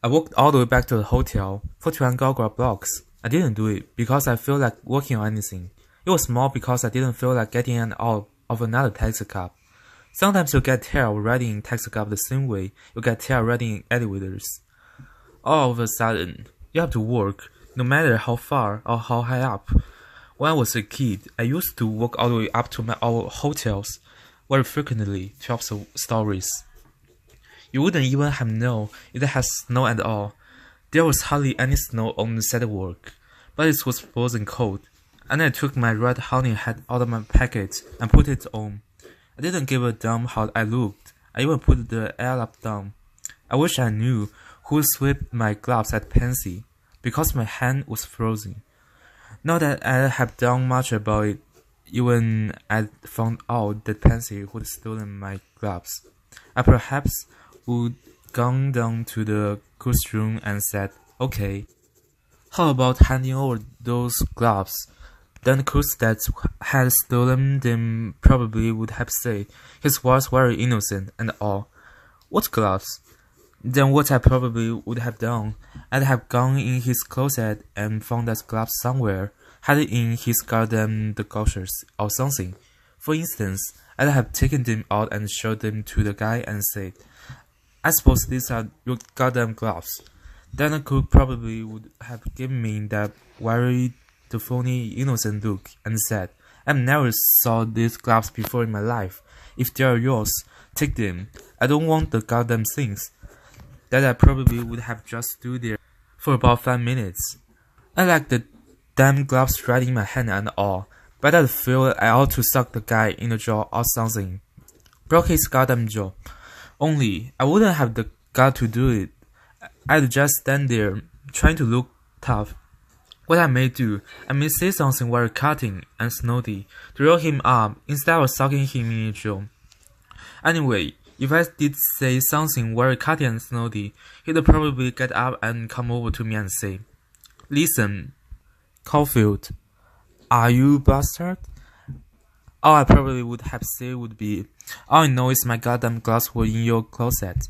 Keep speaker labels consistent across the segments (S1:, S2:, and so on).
S1: I walked all the way back to the hotel, 41 Gogora blocks. I didn't do it because I felt like walking or anything. It was more because I didn't feel like getting out of another taxi cab. Sometimes you get tired of riding in taxi cab the same way you get tired riding in elevators. All of a sudden, you have to work, no matter how far or how high up. When I was a kid, I used to walk all the way up to our hotels very frequently, 12 stories. You wouldn't even have known it had snow at all. There was hardly any snow on the sidewalk, but it was frozen cold, and I took my red honey hat out of my pocket and put it on. I didn't give a damn how I looked. I even put the airlock down. I wish I knew who swept my gloves at Pansy, because my hand was frozen. Not that I have done much about it, even I found out that Pansy had stolen my gloves. I perhaps would gone down to the cook's room and said, "Okay, how about handing over those gloves?" Then the cook that had stolen them probably would have said, his voice very innocent and all, "What gloves?" Then what I probably would have done, I'd have gone in his closet and found that glove somewhere, had it in his goddamn gushers or something. For instance, I'd have taken them out and showed them to the guy and said, "I suppose these are your goddamn gloves." Then the cook probably would have given me that very phony innocent look and said, "I've never saw these gloves before in my life. If they are yours, take them. I don't want the goddamn things." That I probably would have just stood there for about 5 minutes. I like the damn gloves right in my hand and all, but I'd feel I ought to suck the guy in the jaw or something. Broke his goddamn jaw. Only, I wouldn't have the gut to do it. I'd just stand there, trying to look tough. What I may do, I may say something very cutting and snotty to roll him up instead of sucking him in the jaw. Anyway, if I did say something very cutting and snotty, he'd probably get up and come over to me and say, "Listen, Caulfield, are you bastard?" All I probably would have said would be, "All I know is my goddamn gloves were in your closet."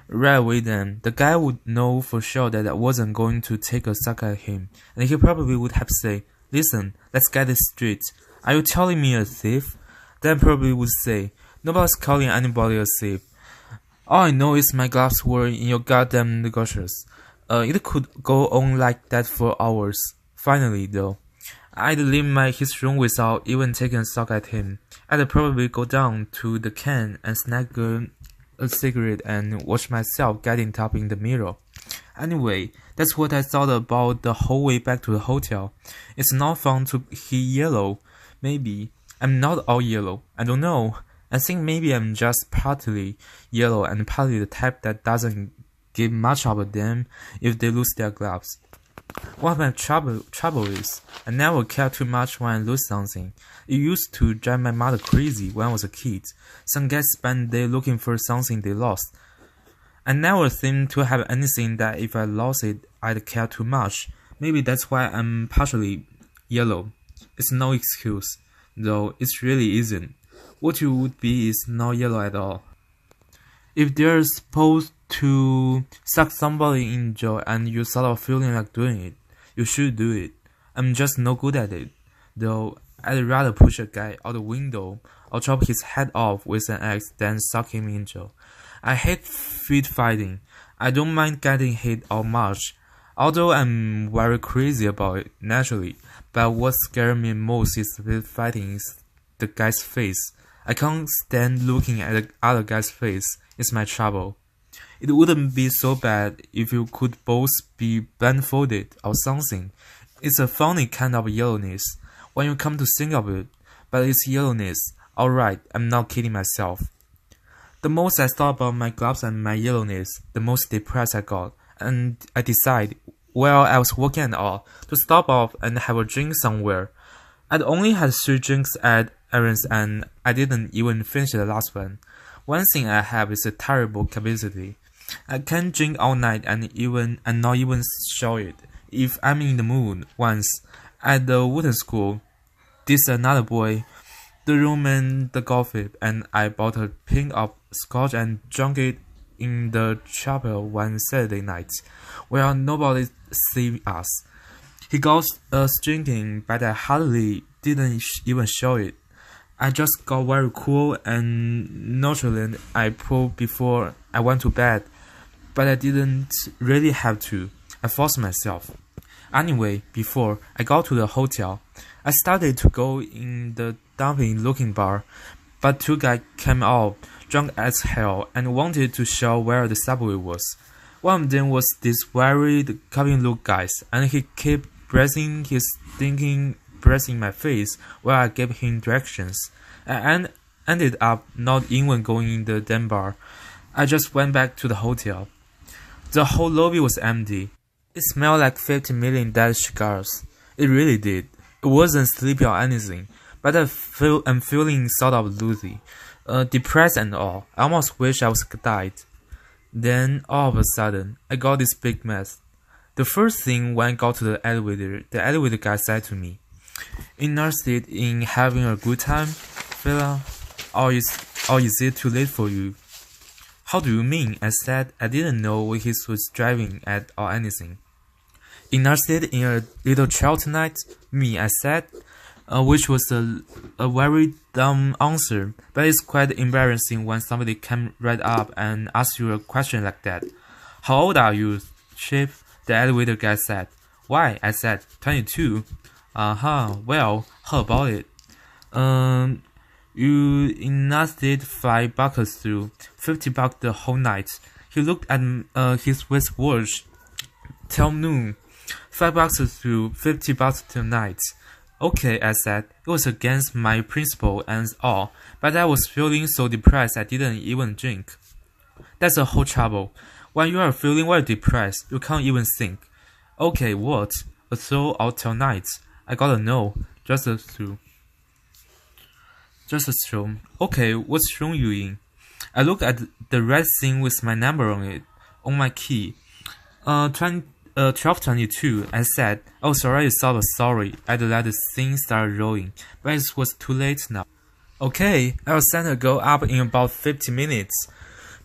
S1: Right away then, the guy would know for sure that I wasn't going to take a suck at him, and he probably would have said, "Listen, let's get this straight. Are you telling me a thief?" Then probably would say, "Nobody's calling anybody a thief. All I know is my gloves were in your goddamn gushers." It could go on like that for hours. Finally, though, I'd leave his room without even taking a suck at him. I'd probably go down to the can and snag a cigarette and watch myself getting top in the mirror. Anyway, that's what I thought about the whole way back to the hotel. It's not fun to be yellow. Maybe. I'm not all yellow. I don't know. I think maybe I'm just partly yellow and partly the type that doesn't give much of a damn if they lose their gloves. One of my trouble is, I never care too much when I lose something. It used to drive my mother crazy when I was a kid. Some guys spend the day looking for something they lost. I never seemed to have anything that if I lost it, I'd care too much. Maybe that's why I'm partially yellow. It's no excuse, though it really isn't. What you would be is not yellow at all. If they're supposed to suck somebody in jaw and you sort of feeling like doing it, you should do it. I'm just no good at it, though I'd rather push a guy out the window or chop his head off with an axe than suck him in jaw. I hate feet fighting. I don't mind getting hit or much, although I'm very crazy about it naturally, but what scares me most is feet fighting is the guy's face. I can't stand looking at the other guy's face. It's my trouble. It wouldn't be so bad if you could both be blindfolded or something. It's a funny kind of yellowness when you come to think of it, but it's yellowness. Alright, I'm not kidding myself. The most I thought about my gloves and my yellowness, the most depressed I got, and I decided, while I was working and all, to stop off and have a drink somewhere. I'd only had 3 drinks at Aaron's and I didn't even finish the last one. One thing I have is a terrible capacity. I can drink all night and not even show it. If I'm in the mood. Once, at the wooden school, this another boy, the room and the coffee, and I bought a pint of scotch and drank it in the chapel one Saturday night, where nobody see us. He got us drinking, but I hardly didn't even show it. I just got very cool and nonchalant. I pulled before I went to bed, but I didn't really have to. I forced myself. Anyway, before I got to the hotel, I started to go in the dumpy-looking bar, but two guys came out, drunk as hell, and wanted to show where the subway was. One of them was this very Calvin-look guy, and he kept pressing his stinking breath in my face while I gave him directions. I ended up not even going in the damn bar. I just went back to the hotel. The whole lobby was empty. It smelled like 50 million dead cigars. It really did. It wasn't sleepy or anything, but I'm feeling sort of loosey, depressed and all. I almost wish I was died. Then, all of a sudden, I got this big mess. The first thing when I got to the elevator guy said to me, "Interested in having a good time, fella? Or is it too late for you?" "How do you mean?" I said. I didn't know what he was driving at or anything. "Interested in a little child tonight?" "Me," I said, which was a very dumb answer, but it's quite embarrassing when somebody came right up and asks you a question like that. "How old are you, Chip?" the elevator guy said. "Why?" I said. 22. Well, how about it? You invested $5 through, $50 the whole night." He looked at his wristwatch. "Till noon. $5 through, $50 tonight." "Okay," I said. It was against my principle and all, but I was feeling so depressed I didn't even drink. That's the whole trouble. When you are feeling very depressed, you can't even think. "Okay, what? A throw out till night?" I got a no. Just a throw. "Okay, what's room you in?" I looked at the red thing with my number on it, on my key. 1222, I said. I was already sort of sorry I'd let the thing start rolling, but it was too late now. "Okay, I'll send a girl up in about 50 minutes.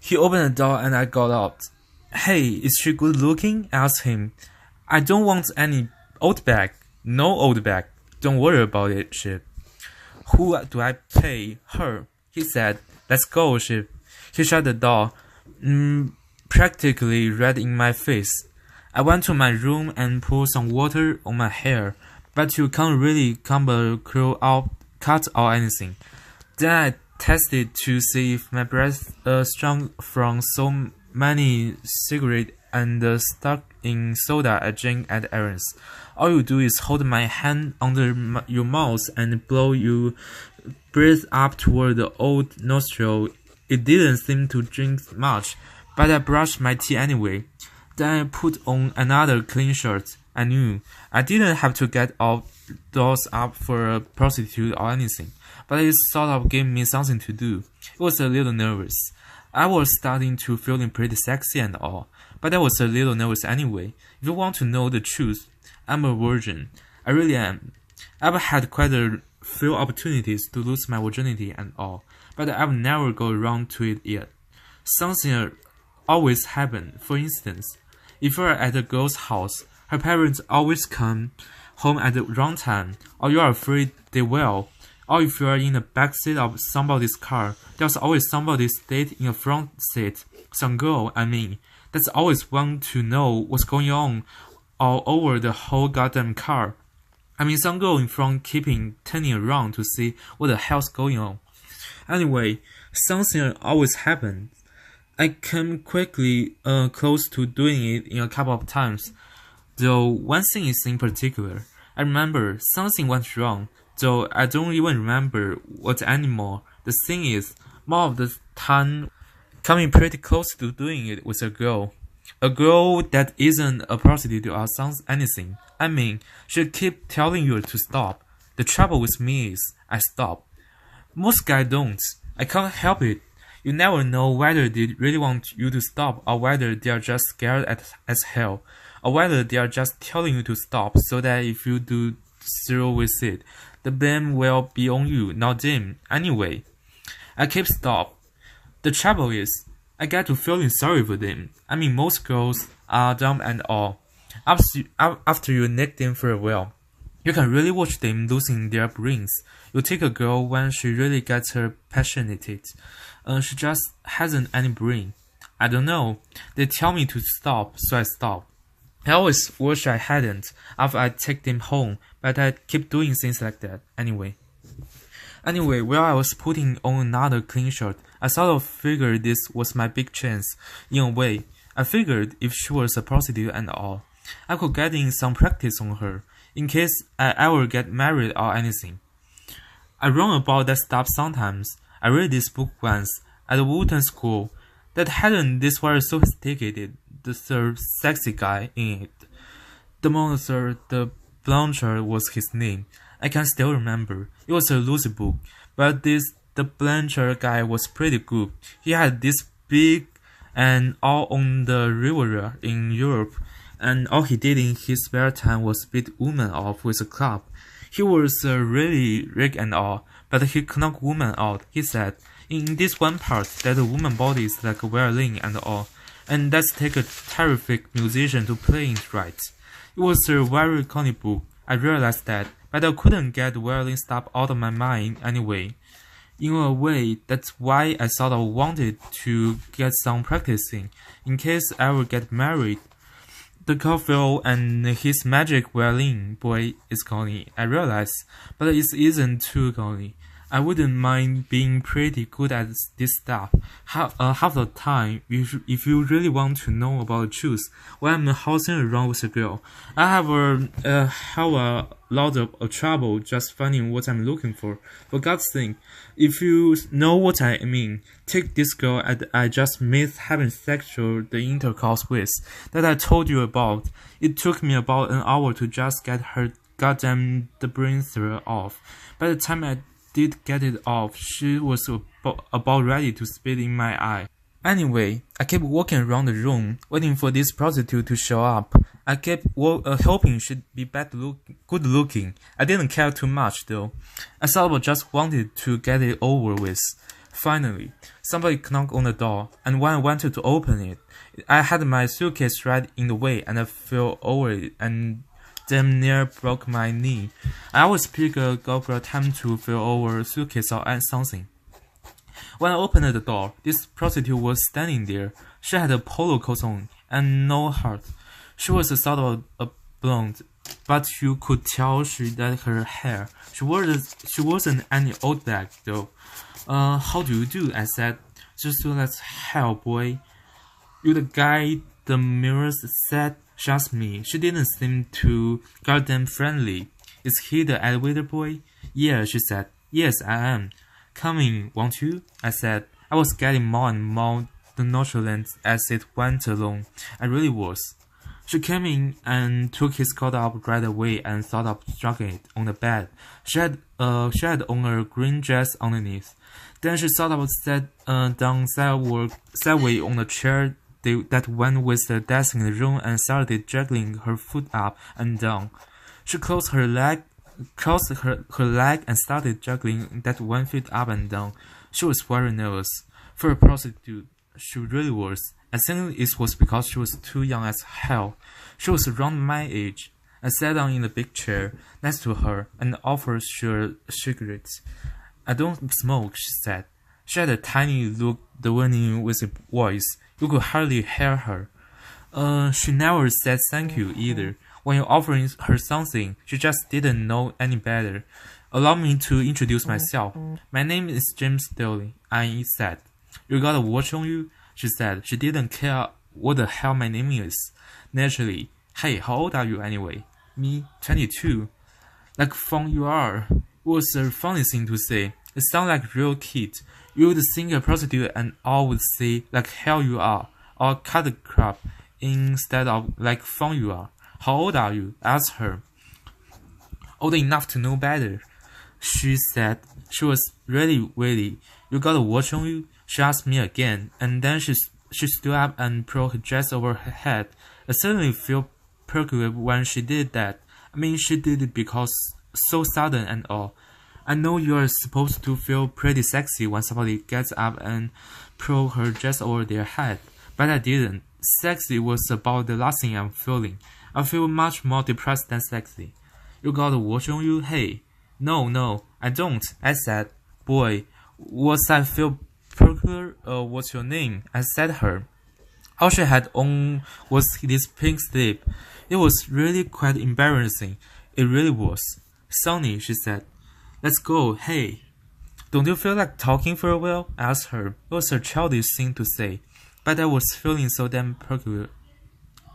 S1: He opened the door and I got out. "Hey, is she good looking?" I asked him. "I don't want any old bag." "No old bag. Don't worry about it, Chip." "Who do I pay? Her," he said. "Let's go, Chip." He shut the door, practically red in my face. I went to my room and poured some water on my hair, but you can't really comb a curl out, cut or anything. Then I tested to see if my breath strong from so many cigarettes and stuck in soda I drank at errands. All you do is hold my hand under your mouth and blow your breath up toward the old nostril. It didn't seem to drink much, but I brushed my teeth anyway. Then I put on another clean shirt. I knew I didn't have to get all doors up for a prostitute or anything, but it sort of gave me something to do. It was a little nervous. I was starting to feeling pretty sexy and all, but I was a little nervous anyway. If you want to know the truth, I'm a virgin. I really am. I've had quite a few opportunities to lose my virginity and all, but I've never got around to it yet. Something always happens. For instance, if you're at a girl's house, her parents always come home at the wrong time, or you are afraid they will. Or if you are in the backseat of somebody's car, there's always somebody stayed in the front seat. Some girl, I mean, that's always want to know what's going on all over the whole goddamn car. I mean, some girl in front turning around to see what the hell's going on. Anyway, something always happens. I came quickly close to doing it in a couple of times, though one thing is in particular. I remember something went wrong, though I don't even remember what anymore. The thing is, more of the time, coming pretty close to doing it with a girl. A girl that isn't a prostitute or anything. I mean, she'll keep telling you to stop. The trouble with me is, I stop. Most guys don't. I can't help it. You never know whether they really want you to stop or whether they are just scared as hell, or whether they are just telling you to stop so that if you do through with it, the blame will be on you, not them. Anyway, I keep stop. The trouble is, I get to feeling sorry for them. I mean, most girls are dumb and all. After you nick them for a while, you can really watch them losing their brains. You take a girl when she really gets her passionate. She just hasn't any brain. I don't know. They tell me to stop, so I stop. I always wish I hadn't after I take them home, but I keep doing things like that anyway. Anyway, while I was putting on another clean shirt, I sort of figured this was my big chance. In a way, I figured if she was a prostitute and all, I could get in some practice on her, in case I ever get married or anything. I wrong about that stuff sometimes. I read this book once at a Wooten school that hadn't this very sophisticated, the third sexy guy in it. The monster, the Blanchard was his name. I can still remember. It was a loose book, but the Blanchard guy was pretty good. He had this big and all on the Riviera in Europe, and all he did in his spare time was beat women off with a club. He was really rich and all, but he could knock women out. He said, in this one part, that a woman body is like a violin and all, and let's take a terrific musician to play it right. It was a very funny book. I realized that, but I couldn't get the violin stuff out of my mind anyway. In a way, that's why I sort of wanted to get some practicing, in case I ever get married. The Caulfield and his magic violin boy is corny, I realize, but it isn't too corny. I wouldn't mind being pretty good at this stuff. Half the time, if you really want to know about the truth, when I'm housing around with a girl, I have a lot of trouble just finding what I'm looking for. For God's sake, if you know what I mean, take this girl I just missed having the intercourse with, that I told you about. It took me about an hour to just get her goddamn the brain throw off. By the time I did get it off, she was about ready to spit in my eye. Anyway, I kept walking around the room, waiting for this prostitute to show up. I kept hoping she'd be good looking. I didn't care too much though. I sort of just wanted to get it over with. Finally, somebody knocked on the door, and when I wanted to open it, I had my suitcase right in the way, and I fell over it and damn near broke my knee. I always pick a good time to fall over a suitcase or something. When I opened the door, this prostitute was standing there. She had a polo coat on and no hat. She was a sort of a blonde, but you could tell she dyed her hair. She wasn't any old bag though. How do you do? I said. Just do as hell, boy. You the guy the mirrors said. She asked me. She didn't seem too goddamn friendly. Is he the elevator boy? Yeah, she said. Yes, I am. Come in, won't you? I said. I was getting more and more nonchalant as it went along. I really was. She came in and took his coat up right away and thought of dragging it on the bed. She had on a green dress underneath. Then she sort of sat down sideways on the chair that went with the desk in the room and started juggling her foot up and down. She closed her leg and started juggling that one foot up and down. She was very nervous. For a prostitute, she really was. I think it was because she was too young as hell. She was around my age. I sat down in the big chair next to her and offered her cigarettes. I don't smoke, she said. She had a tiny look, the winning with a voice. You could hardly hear her. She never said thank you either. When you offered her something, she just didn't know any better. Allow me to introduce myself. My name is Jameswen, I said. You got a watch on you? She said. She didn't care what the hell my name is. Naturally. Hey, how old are you anyway? Me, 22. Like fun you are. It was a funny thing to say. It sounded like a real kid. You would think a prostitute and all would say, like hell you are, or cut the crap, instead of like fun you are. How old are you? I asked her. Old enough to know better. She said. She was really witty. You got a watch on you? She asked me again, and then she stood up and pulled her dress over her head. I suddenly felt peculiar when she did that. I mean, she did it because so sudden and all. I know you're supposed to feel pretty sexy when somebody gets up and pulls her dress over their head, but I didn't. Sexy was about the last thing I'm feeling. I feel much more depressed than sexy. You got a watch on you? Hey. No, I don't, I said. Boy, what's I feel peculiar? What's your name? I said her. All she had on was this pink slip. It was really quite embarrassing. It really was. Sonny, she said. Let's go, hey. Don't you feel like talking for a while? I asked her. It was a childish thing to say, but I was feeling so damn peculiar.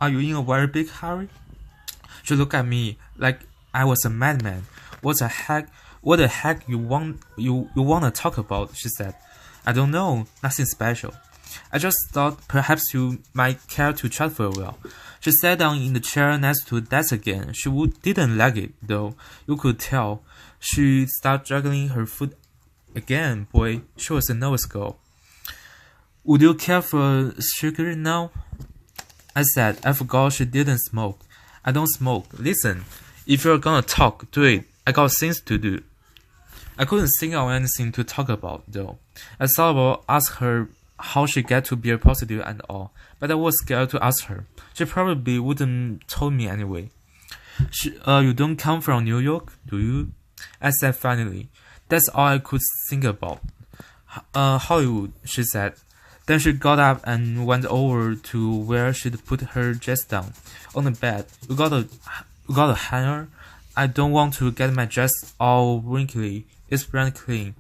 S1: Are you in a very big hurry? She looked at me like I was a madman. What the heck you wanna talk about? She said. I don't know, nothing special. I just thought perhaps you might care to chat for a while. She sat down in the chair next to the desk again. She didn't like it, though. You could tell. She started juggling her foot again. Boy, she was a nervous girl. Would you care for a cigarette now? I said. I forgot she didn't smoke. I don't smoke. Listen, if you're gonna talk, do it. I got things to do. I couldn't think of anything to talk about, though. I thought about ask her how she get to be a prostitute and all, but I was scared to ask her. She probably wouldn't told me anyway. You don't come from New York, do you? I said finally. That's all I could think about. Hollywood, she said. Then she got up and went over to where she'd put her dress down. On the bed. You got a hanger? I don't want to get my dress all wrinkly. It's brand clean.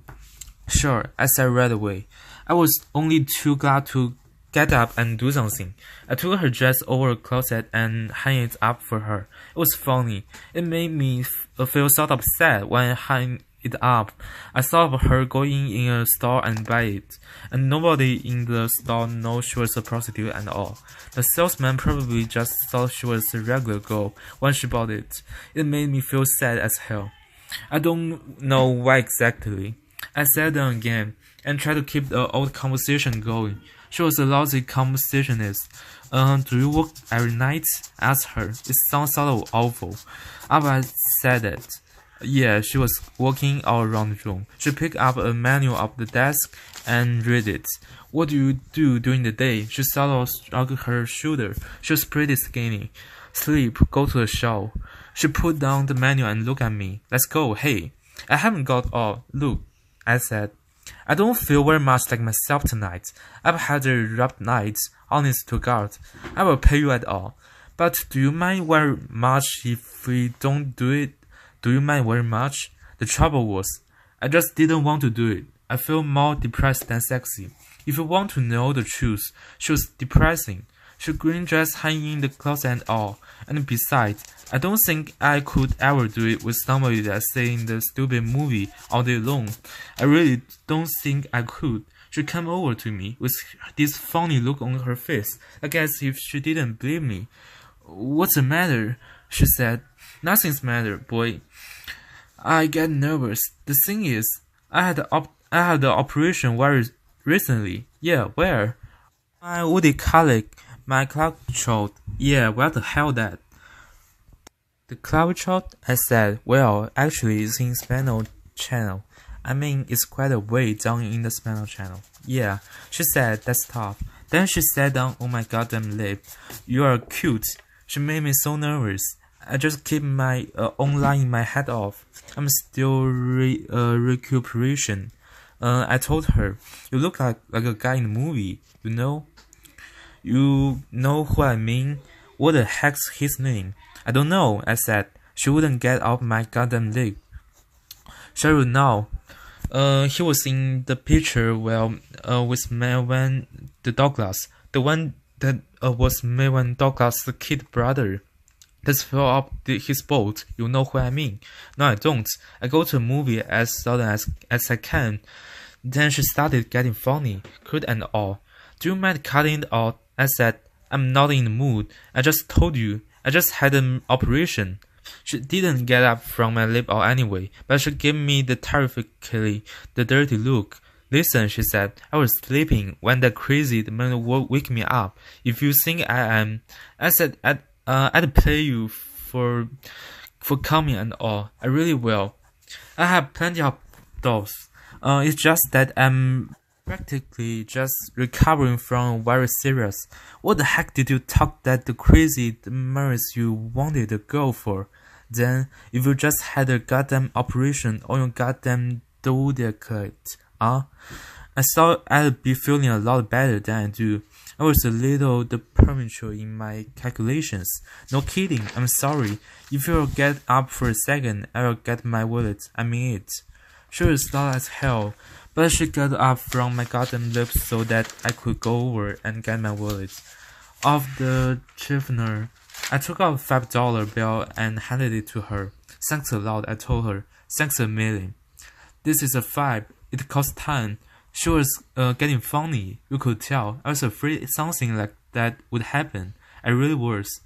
S1: Sure, I said right away. I was only too glad to get up and do something. I took her dress over a closet and hung it up for her. It was funny. It made me feel sort of sad when I hung it up. I thought of her going in a store and buy it, and nobody in the store knows she was a prostitute and all. The salesman probably just thought she was a regular girl when she bought it. It made me feel sad as hell. I don't know why exactly. I sat down again and tried to keep the old conversation going. She was a lousy conversationist. Do you work every night? I asked her. It sounds sort of awful. After I said it, yeah, she was walking all around the room. She picked up a manual off the desk and read it. What do you do during the day? She sort of shrugged her shoulder. She was pretty skinny. Sleep, go to the shower. She put down the manual and looked at me. Let's go, hey. I haven't got all. Look, I said. I don't feel very much like myself tonight. I've had a rough night, honest to God. I will pay you at all. But do you mind very much if we don't do it? Do you mind very much? The trouble was, I just didn't want to do it. I feel more depressed than sexy. If you want to know the truth, she was depressing. She green dress hanging in the closet and all. And besides, I don't think I could ever do it with somebody that's saying the stupid movie all day long. I really don't think I could. She came over to me with this funny look on her face, like as if she didn't believe me. What's the matter? She said. Nothing's matter, boy. I get nervous. The thing is, I had the operation very recently. Yeah, where? My woody colic, my clavicle. Yeah, what the hell that? The clavicle? I said. Well, actually, it's in spinal channel. I mean, it's quite a way down in the spinal channel. Yeah, she said. That's tough. Then she sat down on my goddamn lap. You are cute. She made me so nervous. I just keep my own lying my head off. I'm still recuperation. I told her, you look like a guy in the movie, you know? You know who I mean? What the heck's his name? I don't know, I said. She wouldn't get off my goddamn leg. Sure now. He was in the picture with Melvin the Douglas. The one that was Melvin Douglas' the kid brother. Let's fill up his boat. You know who I mean? No, I don't. I go to a movie as sudden as I can. Then she started getting funny, crude and all. Do you mind cutting it out? I said, I'm not in the mood. I just told you. I just had an operation. She didn't get up from my lap or anyway, but she gave me the terrifically the dirty look. Listen, she said, I was sleeping when that crazy man wake me up. If you think I am, I said, I'd pay you for coming and all. I really will. I have plenty of those. It's just that I'm practically just recovering from very serious. What the heck did you talk that the crazy marriage you wanted to go for? Then, if you just had a goddamn operation on your goddamn duodecate, I thought I'd be feeling a lot better than I do. I was a little premature in my calculations. No kidding, I'm sorry. If you'll get up for a second, I'll get my wallet. I mean it. She was loud as hell, but she got up from my goddamn lips so that I could go over and get my wallet. Off the chiffner, I took out a $5 bill and handed it to her. Thanks a lot, I told her. Thanks a million. This is a 5. It costs 10. She was getting funny. You could tell. I was afraid something like that would happen. I really was.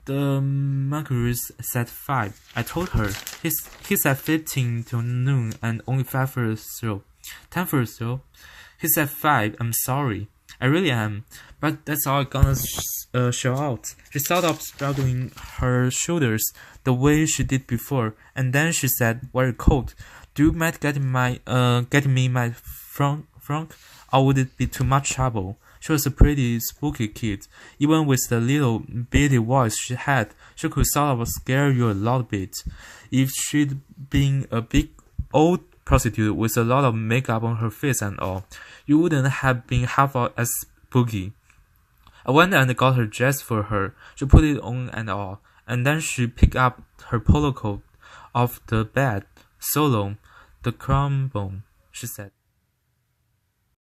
S1: The Marguerite said 5. I told her. He said 15 till noon and only 5 for a throw. 10 for a throw. He said 5. I'm sorry. I really am. But that's all I'm gonna show out. She sort of struggling her shoulders the way she did before, and then she said, very cold, do you mind getting me my frunk? Or would it be too much trouble? She was a pretty spooky kid. Even with the little bitty voice she had, she could sort of scare you a lot bit. If she'd been a big old prostitute with a lot of makeup on her face and all, you wouldn't have been half as spooky. I went and got her dress for her. She put it on and all, and then she picked up her polo coat off the bed. So long, the crumble, she said.